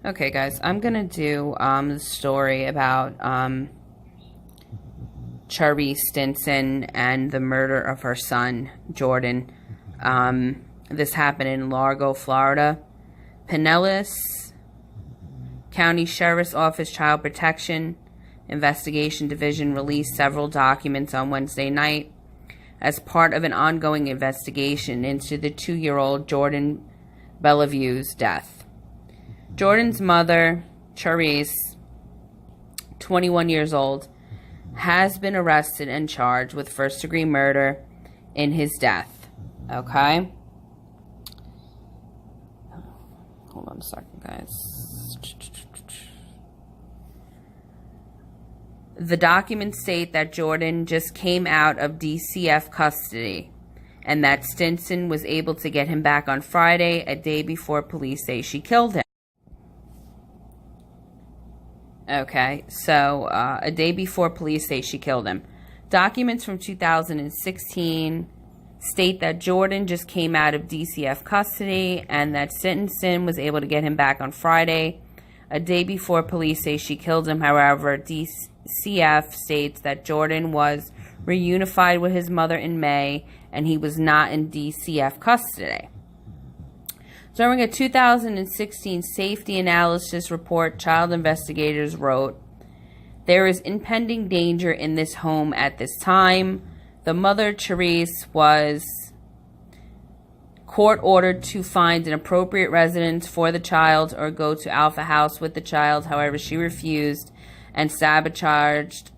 Okay, guys, I'm gonna do the story about Charisse Stinson and the murder of her son, Jordan. This happened in Largo, Florida. Pinellas County Sheriff's Office Child Protection Investigation Division released several documents on Wednesday night as part of an ongoing investigation into the 2-year-old Jordan Bellevue's death. Jordan's mother, Charisse, 21 years old, has been arrested and charged with first-degree murder in his death. Okay? Hold on a second, guys. The documents state that Jordan just came out of DCF custody and that Stinson was able to get him back on Friday, a day before police say she killed him. Okay, so a day before police say she killed him. Documents from 2016 state that Jordan just came out of DCF custody and that Stinson was able to get him back on Friday, a day before police say she killed him. However, DCF states that Jordan was reunified with his mother in May and he was not in DCF custody. During a 2016 safety analysis report, child investigators wrote, "There is impending danger in this home at this time. The mother, Charisse, was court-ordered to find an appropriate residence for the child or go to Alpha House with the child. However, she refused and sabotaged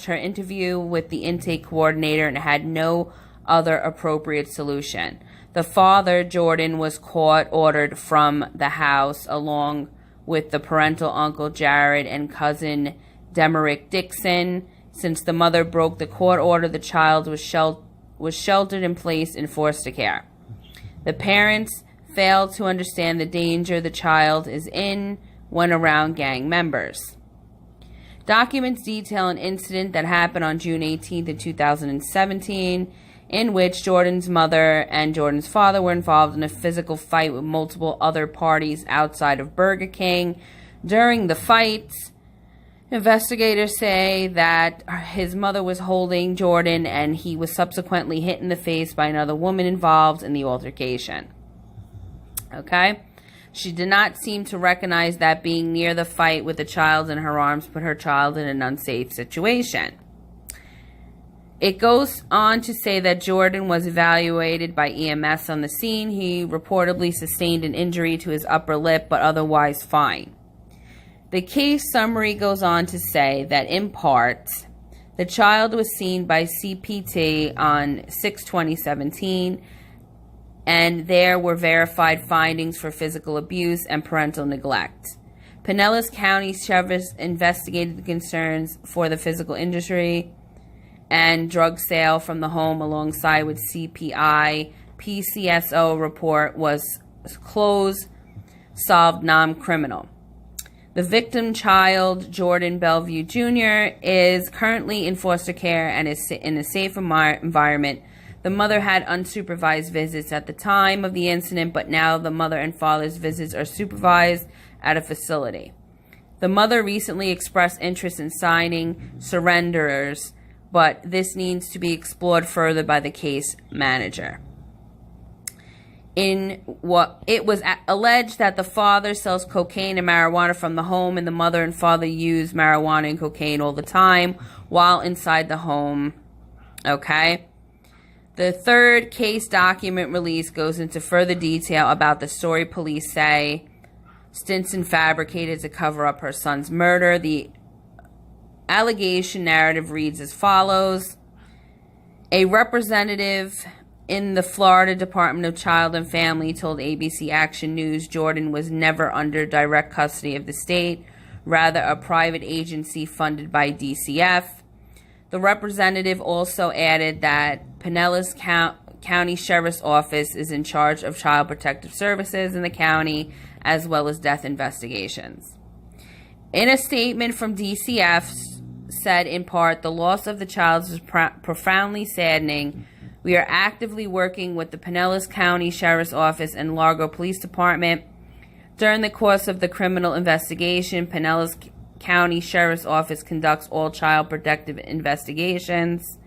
her interview with the intake coordinator and had no other appropriate solution. The father, Jordan, was court-ordered from the house along with the parental uncle, Jared, and cousin, Demerick Dixon. Since the mother broke the court order, the child was sheltered and placed in foster care. The parents failed to understand the danger the child is in when around gang members." Documents detail an incident that happened on June 18th of 2017 in which Jordan's mother and Jordan's father were involved in a physical fight with multiple other parties outside of Burger King. During the fight, investigators say that his mother was holding Jordan and he was subsequently hit in the face by another woman involved in the altercation. Okay? She did not seem to recognize that being near the fight with the child in her arms put her child in an unsafe situation. It goes on to say that Jordan was evaluated by EMS on the scene. He reportedly sustained an injury to his upper lip, but otherwise fine. The case summary goes on to say that, in part, the child was seen by CPT on 6/2017, and there were verified findings for physical abuse and parental neglect. Pinellas County Sheriff's investigated the concerns for the physical injury and drug sale from the home alongside with CPI. PCSO report was closed, solved non-criminal. The victim child, Jordan Bellevue Jr., is currently in foster care and is in a safe environment. The mother had unsupervised visits at the time of the incident, but now the mother and father's visits are supervised at a facility. The mother recently expressed interest in signing surrenders, but this needs to be explored further by the case manager. In what it was alleged that the father sells cocaine and marijuana from the home, and the mother and father use marijuana and cocaine all the time while inside the home. Okay? The third case document release goes into further detail about the story police say Stinson fabricated to cover up her son's murder. The allegation narrative reads as follows. A representative in the Florida Department of Child and Family told ABC Action News Jordan was never under direct custody of the state, rather a private agency funded by DCF. The representative also added that Pinellas County Sheriff's Office is in charge of child protective services in the county, as well as death investigations. In a statement from DCF, said in part, the loss of the child is profoundly saddening. We are actively working with the Pinellas County Sheriff's Office and Largo Police Department During the course of the criminal investigation, Pinellas County Sheriff's Office conducts all child protective investigations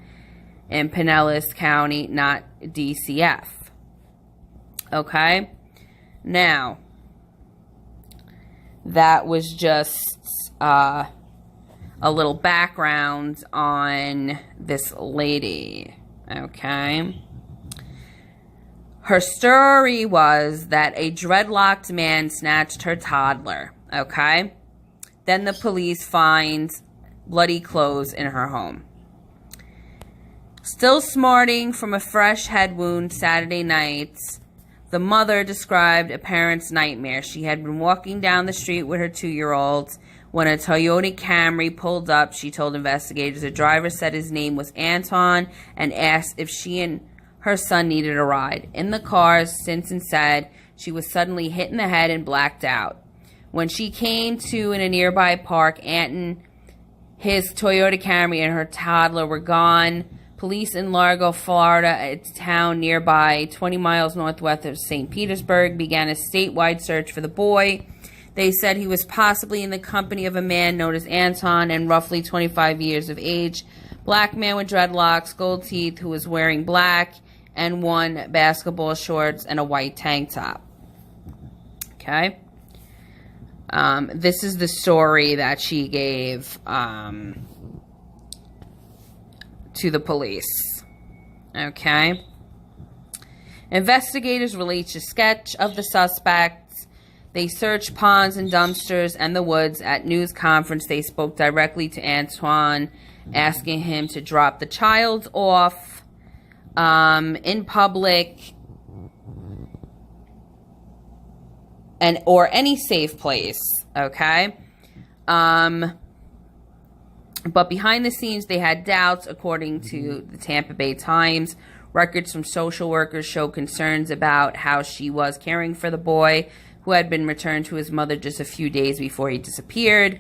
in Pinellas County, not DCF. Okay? Now, that was just a little background on this lady. Okay? Her story was that a dreadlocked man snatched her toddler. Okay? Then the police find bloody clothes in her home. Still smarting from a fresh head wound Saturday night, the mother described a parent's nightmare. She had been walking down the street with her 2-year-old when a Toyota Camry pulled up. She told investigators the driver said his name was Anton and asked if she and her son needed a ride. In the car, Stinson said she was suddenly hit in the head and blacked out. When she came to in a nearby park, Anton, his Toyota Camry, and her toddler were gone. Police in Largo, Florida, a town nearby, 20 miles northwest of St. Petersburg, began a statewide search for the boy. They said he was possibly in the company of a man known as Anton and roughly 25 years of age. Black man with dreadlocks, gold teeth, who was wearing black and one basketball shorts and a white tank top. Okay. This is the story that she gave to the police. Okay. Investigators released a sketch of the suspect. They searched ponds and dumpsters and the woods. At news conference, they spoke directly to Antoine, asking him to drop the child off in public and or any safe place. Okay. But behind the scenes, they had doubts, according to the Tampa Bay Times. Records from social workers show concerns about how she was caring for the boy, who had been returned to his mother just a few days before he disappeared.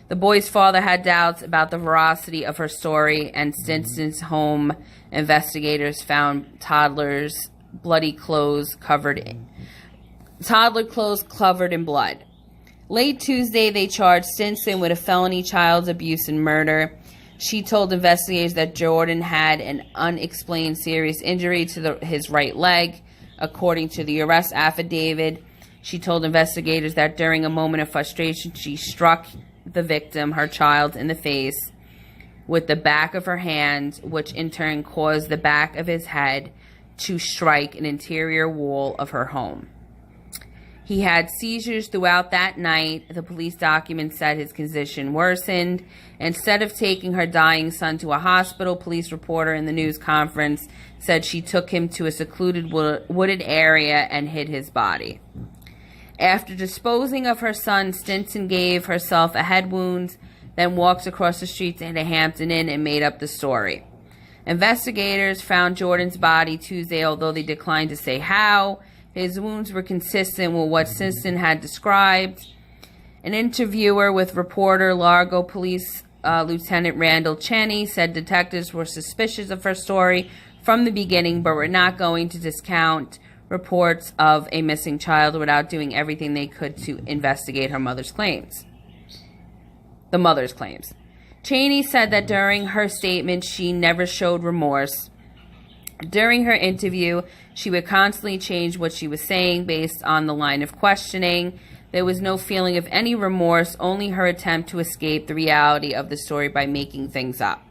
The boy's father had doubts about the veracity of her story, and Stinson's home investigators found toddler clothes covered in blood. Late Tuesday, they charged Stinson with a felony child abuse and murder. She told investigators that Jordan had an unexplained serious injury to his right leg. According to the arrest affidavit, she told investigators that during a moment of frustration, she struck the victim, her child, in the face with the back of her hand, which in turn caused the back of his head to strike an interior wall of her home. He had seizures throughout that night. The police documents said his condition worsened. Instead of taking her dying son to a hospital, police reporter in the news conference said she took him to a secluded wooded area and hid his body. After disposing of her son, Stinson gave herself a head wound, then walked across the street to the Hampton Inn and made up the story. Investigators found Jordan's body Tuesday, although they declined to say how. His wounds were consistent with what Stinson had described. An interviewer with reporter Largo Police Lieutenant Randall Cheney said detectives were suspicious of her story from the beginning, but were not going to discount reports of a missing child without doing everything they could to investigate her mother's claims. The mother's claims. Cheney said that during her statement, she never showed remorse. During her interview, she would constantly change what she was saying based on the line of questioning. There was no feeling of any remorse, only her attempt to escape the reality of the story by making things up.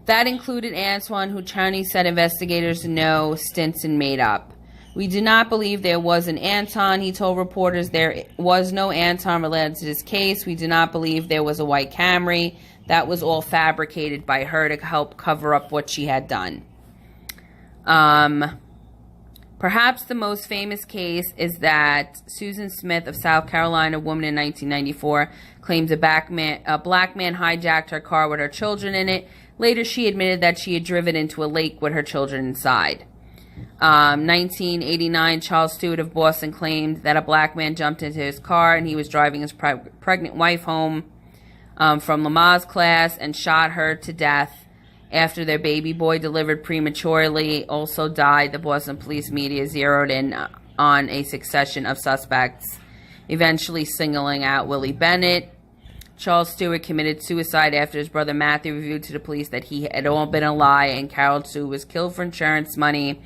That included Antoine, who Cheney said investigators know Stinson made up. We do not believe there was an Anton, he told reporters. There was no Anton related to this case. We do not believe there was a white Camry. That was all fabricated by her to help cover up what she had done. Perhaps the most famous case is that Susan Smith of South Carolina, a woman in 1994, claims a black man hijacked her car with her children in it. Later, she admitted that she had driven into a lake with her children inside. 1989, Charles Stewart of Boston claimed that a black man jumped into his car and he was driving his pregnant wife home from Lamaze class and shot her to death after their baby boy, delivered prematurely, also died. The Boston police media zeroed in on a succession of suspects, eventually singling out Willie Bennett. Charles Stewart committed suicide after his brother Matthew revealed to the police that he had all been a lie and Carol Sue was killed for insurance money.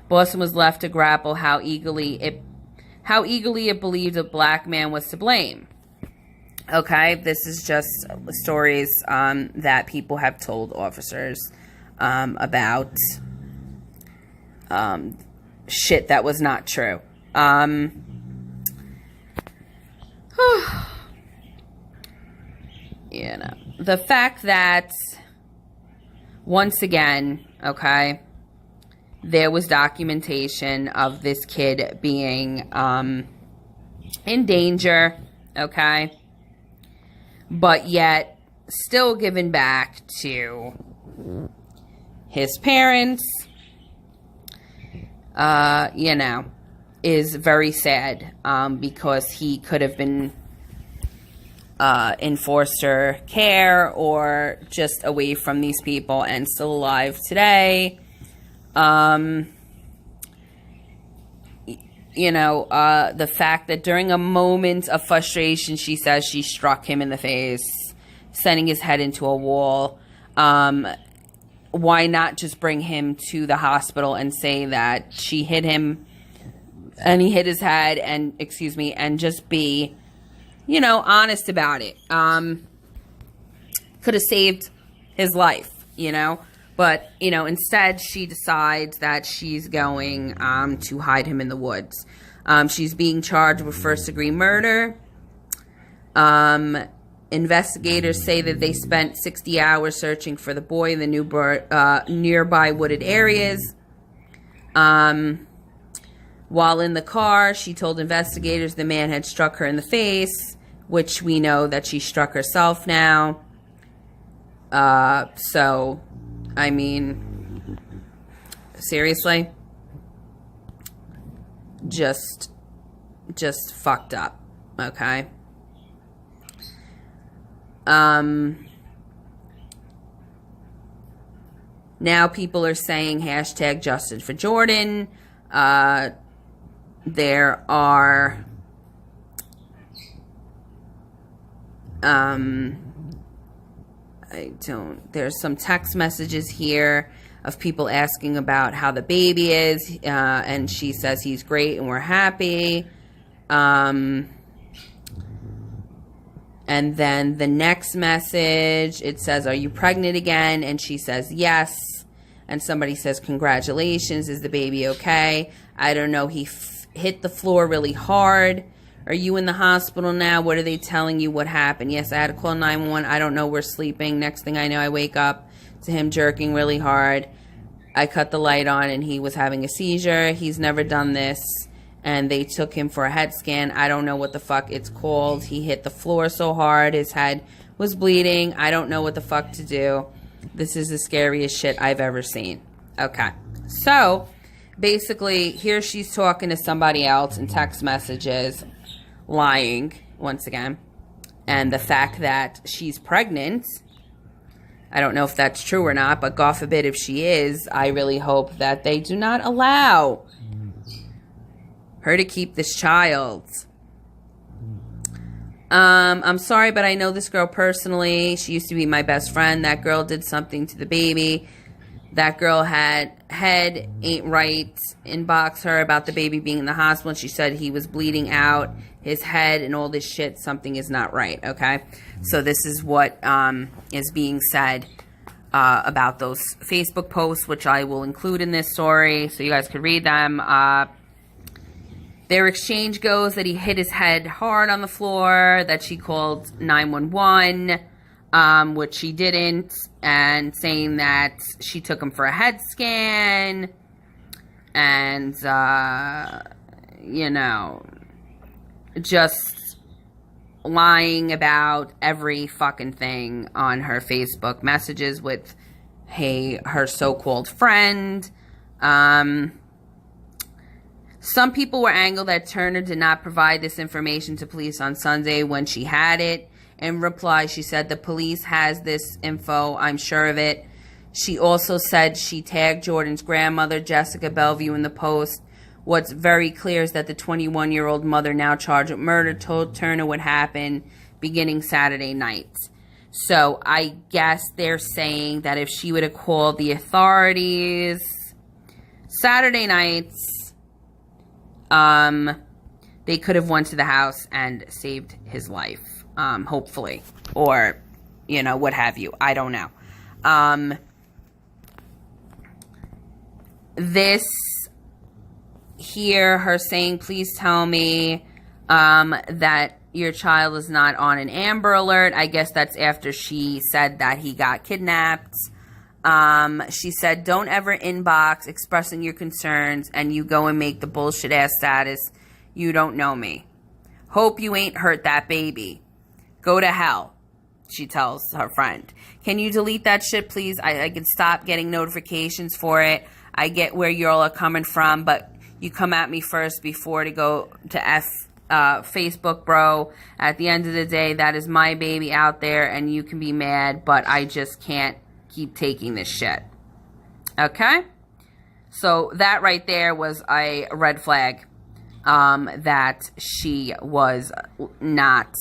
Boston was left to grapple how eagerly it believed a black man was to blame. Okay, this is just stories that people have told officers about shit that was not true. You know, the fact that, once again, okay, there was documentation of this kid being in danger, okay, but yet still given back to his parents, you know, is very sad, because he could have been in foster care or just away from these people and still alive today. You know, the fact that during a moment of frustration, she says she struck him in the face, sending his head into a wall. Why not just bring him to the hospital and say that she hit him and he hit his head and, and just be, you know, honest about it. Could have saved his life, you know. But, you know, instead she decides that she's going to hide him in the woods. She's being charged with first-degree murder. Investigators say that they spent 60 hours searching for the boy in the nearby wooded areas. While in the car, she told investigators the man had struck her in the face, which we know that she struck herself now. So, I mean, seriously? Just fucked up, okay? Now people are saying hashtag Justice for Jordan. There are there's some text messages here of people asking about how the baby is, and she says he's great and we're happy. And then the next message, it says, are you pregnant again? And she says yes. And somebody says, congratulations, is the baby okay? I don't know, he hit the floor really hard. Are you in the hospital now? What are they telling you? What happened? Yes, I had to call 911. I don't know, we're sleeping. Next thing I know, I wake up to him jerking really hard. I cut the light on and he was having a seizure. He's never done this. And they took him for a head scan. I don't know what the fuck it's called. He hit the floor so hard, his head was bleeding. I don't know what the fuck to do. This is the scariest shit I've ever seen. Okay. So, basically, here she's talking to somebody else in text messages, lying, once again. And the fact that she's pregnant, I don't know if that's true or not, but God forbid if she is, I really hope that they do not allow her to keep this child. I'm sorry, but I know this girl personally. She used to be my best friend. That girl did something to the baby. That girl had head ain't right. Inbox her about the baby being in the hospital. And she said he was bleeding out his head and all this shit. Something is not right, okay? So this is what is being said about those Facebook posts, which I will include in this story so you guys could read them. Their exchange goes that he hit his head hard on the floor, that she called 911, which she didn't, and saying that she took him for a head scan, and, you know, just lying about every fucking thing on her Facebook messages with her so-called friend. Some people were angered that Turner did not provide this information to police on Sunday when she had it. In reply, she said, the police has this info, I'm sure of it. She also said she tagged Jordan's grandmother, Jessica Bellevue, in the post What's very clear is that the 21-year-old mother, now charged with murder, told Turner what happened beginning Saturday night. So I guess they're saying that if she would have called the authorities Saturday nights, they could have went to the house and saved his life, hopefully, or, you know, what have you. I don't know. This here, her saying, please tell me that your child is not on an Amber Alert. I guess that's after she said that he got kidnapped. She said, don't ever inbox expressing your concerns and you go and make the bullshit ass status. You don't know me. Hope you ain't hurt that baby. Go to hell, she tells her friend. Can you delete that shit, please? I can stop getting notifications for it. I get where y'all are coming from, but you come at me first before to go to Facebook, bro. At the end of the day, that is my baby out there, and you can be mad, but I just can't keep taking this shit. Okay? So that right there was a red flag, that she was not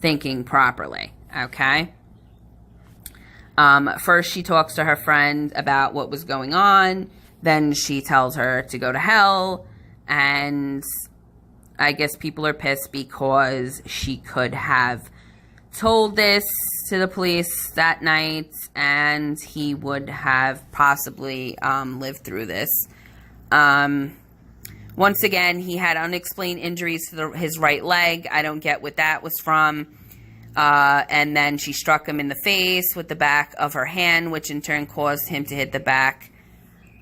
thinking properly. Okay? First, she talks to her friend about what was going on. Then she tells her to go to hell. And I guess people are pissed because she could have told this to the police that night and he would have possibly lived through this. Once again, he had unexplained injuries to his right leg. I don't get what that was from. And then she struck him in the face with the back of her hand, which in turn caused him to hit the back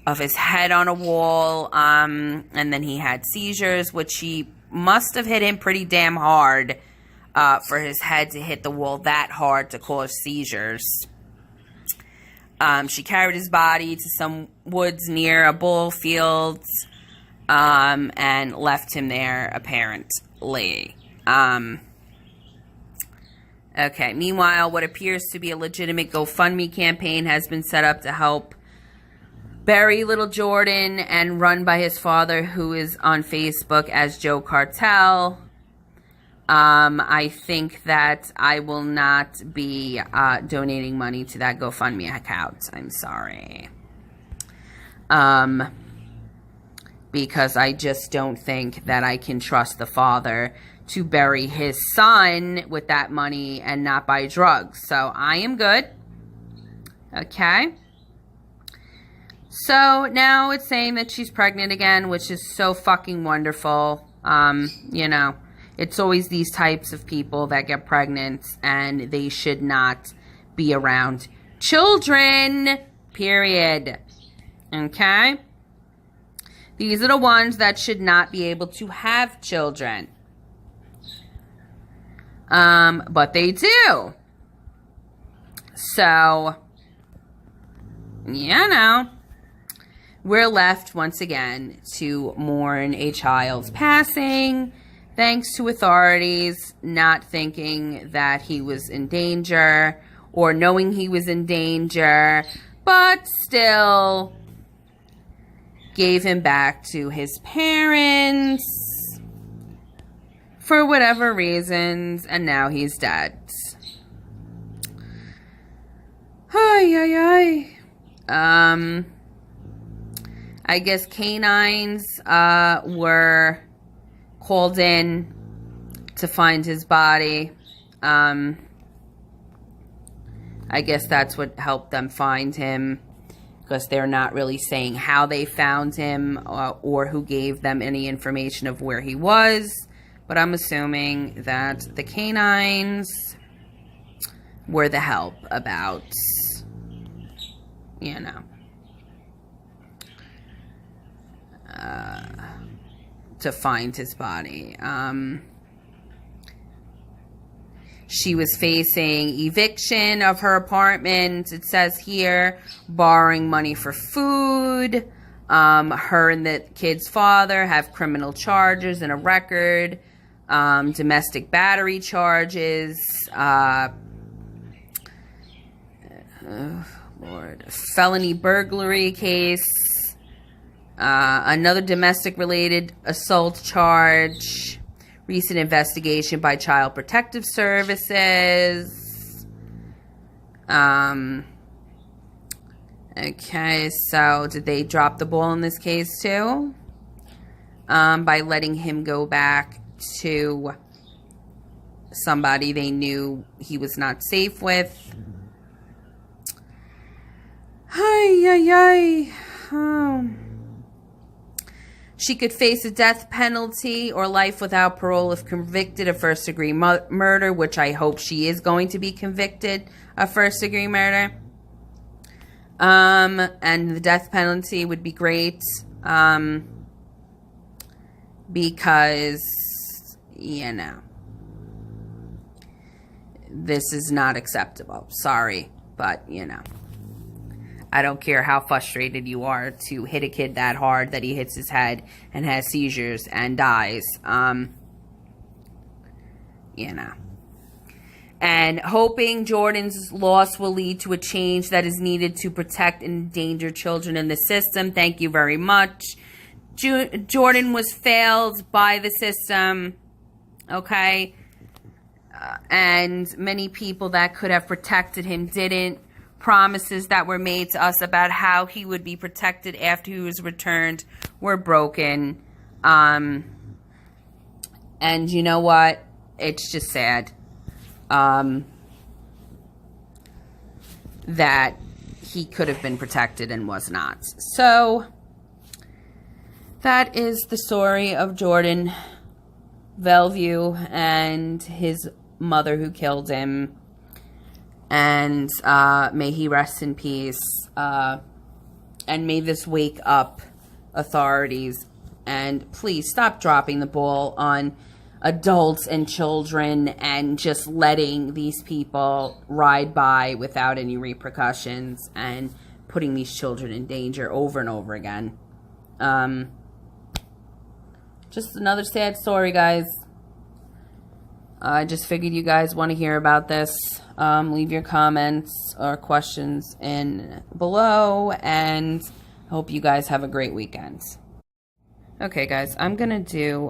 of his head on a wall. And then he had seizures, which she must have hit him pretty damn hard for his head to hit the wall that hard to cause seizures. She carried his body to some woods near a ball field and left him there, apparently. Okay, meanwhile, what appears to be a legitimate GoFundMe campaign has been set up to help bury little Jordan and run by his father, who is on Facebook as Joe Cartel. I think that I will not be donating money to that GoFundMe account. I'm sorry. Because I just don't think that I can trust the father to bury his son with that money and not buy drugs. So I am good. Okay. So now it's saying that she's pregnant again, which is so fucking wonderful. You know, it's always these types of people that get pregnant and they should not be around children, period. Okay? These are the ones that should not be able to have children. But they do. So, you know, we're left once again to mourn a child's passing, thanks to authorities not thinking that he was in danger or knowing he was in danger, but still gave him back to his parents for whatever reasons, and now he's dead. Ay, ay, ay. I guess canines were called in to find his body. I guess that's what helped them find him, because they're not really saying how they found him or who gave them any information of where he was. But I'm assuming that the canines were the help about, you know, to find his body. She was facing eviction of her apartment, it says here, borrowing money for food. Her and the kid's father have criminal charges and a record. Domestic battery charges, felony burglary case, Another domestic-related assault charge. Recent investigation by Child Protective Services. Okay, so did they drop the ball in this case too? By letting him go back to somebody they knew he was not safe with. She could face a death penalty or life without parole if convicted of first-degree murder, which I hope she is going to be convicted of first-degree murder. And the death penalty would be great, because, you know, this is not acceptable. Sorry, but, you know, I don't care how frustrated you are to hit a kid that hard that he hits his head and has seizures and dies. You know. And hoping Jordan's loss will lead to a change that is needed to protect endangered children in the system. Thank you very much. Jordan was failed by the system. Okay. And many people that could have protected him didn't. Promises that were made to us about how he would be protected after he was returned were broken. And you know what? It's just sad that he could have been protected and was not. So that is the story of Jordan Bellevue and his mother who killed him. And may he rest in peace. And may this wake up authorities. And please stop dropping the ball on adults and children and just letting these people ride by without any repercussions and putting these children in danger over and over again. Just another sad story, guys. I just figured you guys want to hear about this. Leave your comments or questions in below, and hope you guys have a great weekend. Okay, guys, I'm gonna do